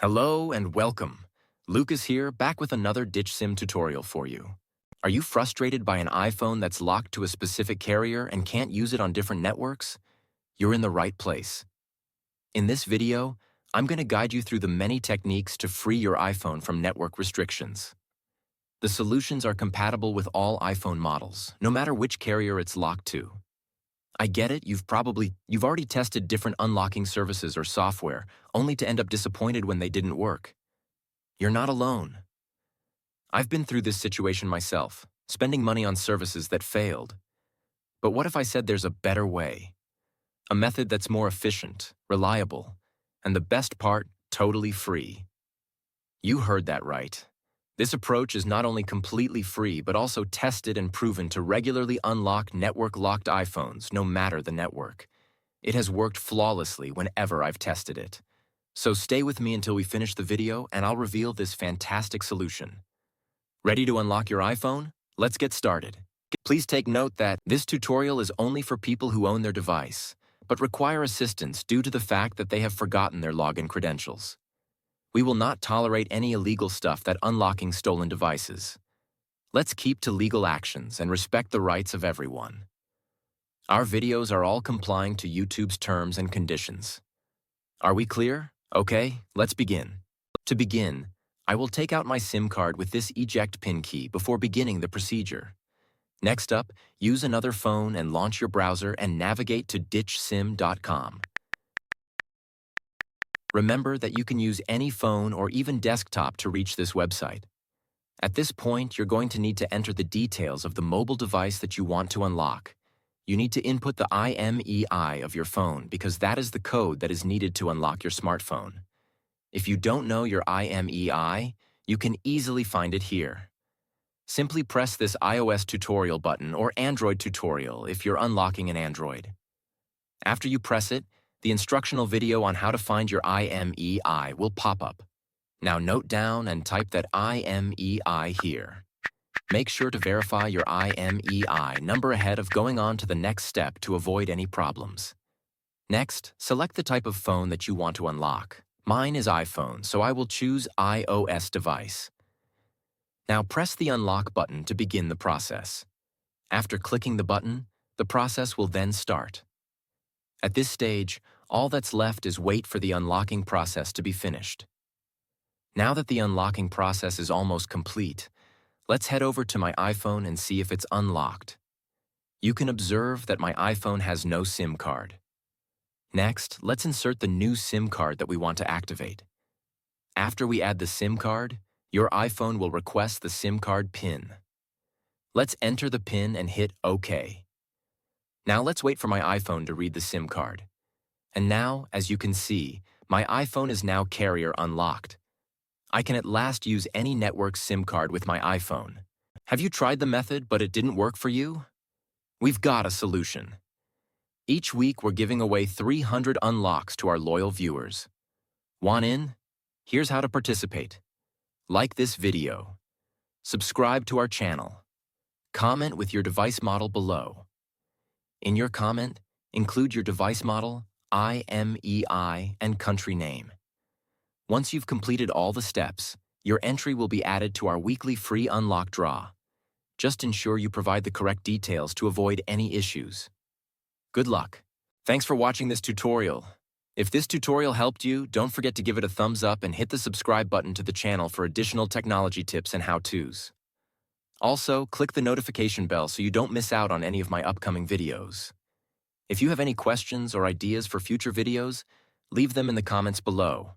Hello and welcome. Lucas here, back with another Ditch SIM tutorial for you. Are you frustrated by an iPhone that's locked to a specific carrier and can't use it on different networks? You're in the right place. In this video, I'm going to guide you through the many techniques to free your iPhone from network restrictions. The solutions are compatible with all iPhone models, no matter which carrier it's locked to. I get it, you've already tested different unlocking services or software, only to end up disappointed when they didn't work. You're not alone. I've been through this situation myself, spending money on services that failed. But what if I said there's a better way? A method that's more efficient, reliable, and the best part, totally free. You heard that right. This approach is not only completely free, but also tested and proven to regularly unlock network-locked iPhones, no matter the network. It has worked flawlessly whenever I've tested it. So stay with me until we finish the video and I'll reveal this fantastic solution. Ready to unlock your iPhone? Let's get started. Please take note that this tutorial is only for people who own their device, but require assistance due to the fact that they have forgotten their login credentials. We will not tolerate any illegal stuff that unlocking stolen devices. Let's keep to legal actions and respect the rights of everyone. Our videos are all complying to YouTube's terms and conditions. Are we clear? Okay, let's begin. To begin, I will take out my SIM card with this eject pin key before beginning the procedure. Next up, use another phone and launch your browser and navigate to ditchsim.com. Remember that you can use any phone or even desktop to reach this website. At this point, you're going to need to enter the details of the mobile device that you want to unlock. You need to input the IMEI of your phone because that is the code that is needed to unlock your smartphone. If you don't know your IMEI, you can easily find it here. Simply press this iOS tutorial button or Android tutorial if you're unlocking an Android. After you press it, the instructional video on how to find your IMEI will pop up. Now note down and type that IMEI here. Make sure to verify your IMEI number ahead of going on to the next step to avoid any problems. Next, select the type of phone that you want to unlock. Mine is iPhone, so I will choose iOS device. Now press the unlock button to begin the process. After clicking the button, the process will then start. At this stage, all that's left is wait for the unlocking process to be finished. Now that the unlocking process is almost complete, let's head over to my iPhone and see if it's unlocked. You can observe that my iPhone has no SIM card. Next, let's insert the new SIM card that we want to activate. After we add the SIM card, your iPhone will request the SIM card PIN. Let's enter the PIN and hit OK. Now let's wait for my iPhone to read the SIM card. And now, as you can see, my iPhone is now carrier unlocked. I can at last use any network SIM card with my iPhone. Have you tried the method but it didn't work for you? We've got a solution. Each week we're giving away 300 unlocks to our loyal viewers. Want in? Here's how to participate. Like this video. Subscribe to our channel. Comment with your device model below. In your comment, include your device model, IMEI, and country name. Once you've completed all the steps, your entry will be added to our weekly free unlock draw. Just ensure you provide the correct details to avoid any issues. Good luck. Thanks for watching this tutorial. If this tutorial helped you, don't forget to give it a thumbs up and hit the subscribe button to the channel for additional technology tips and how-tos. Also, click the notification bell so you don't miss out on any of my upcoming videos. If you have any questions or ideas for future videos, leave them in the comments below.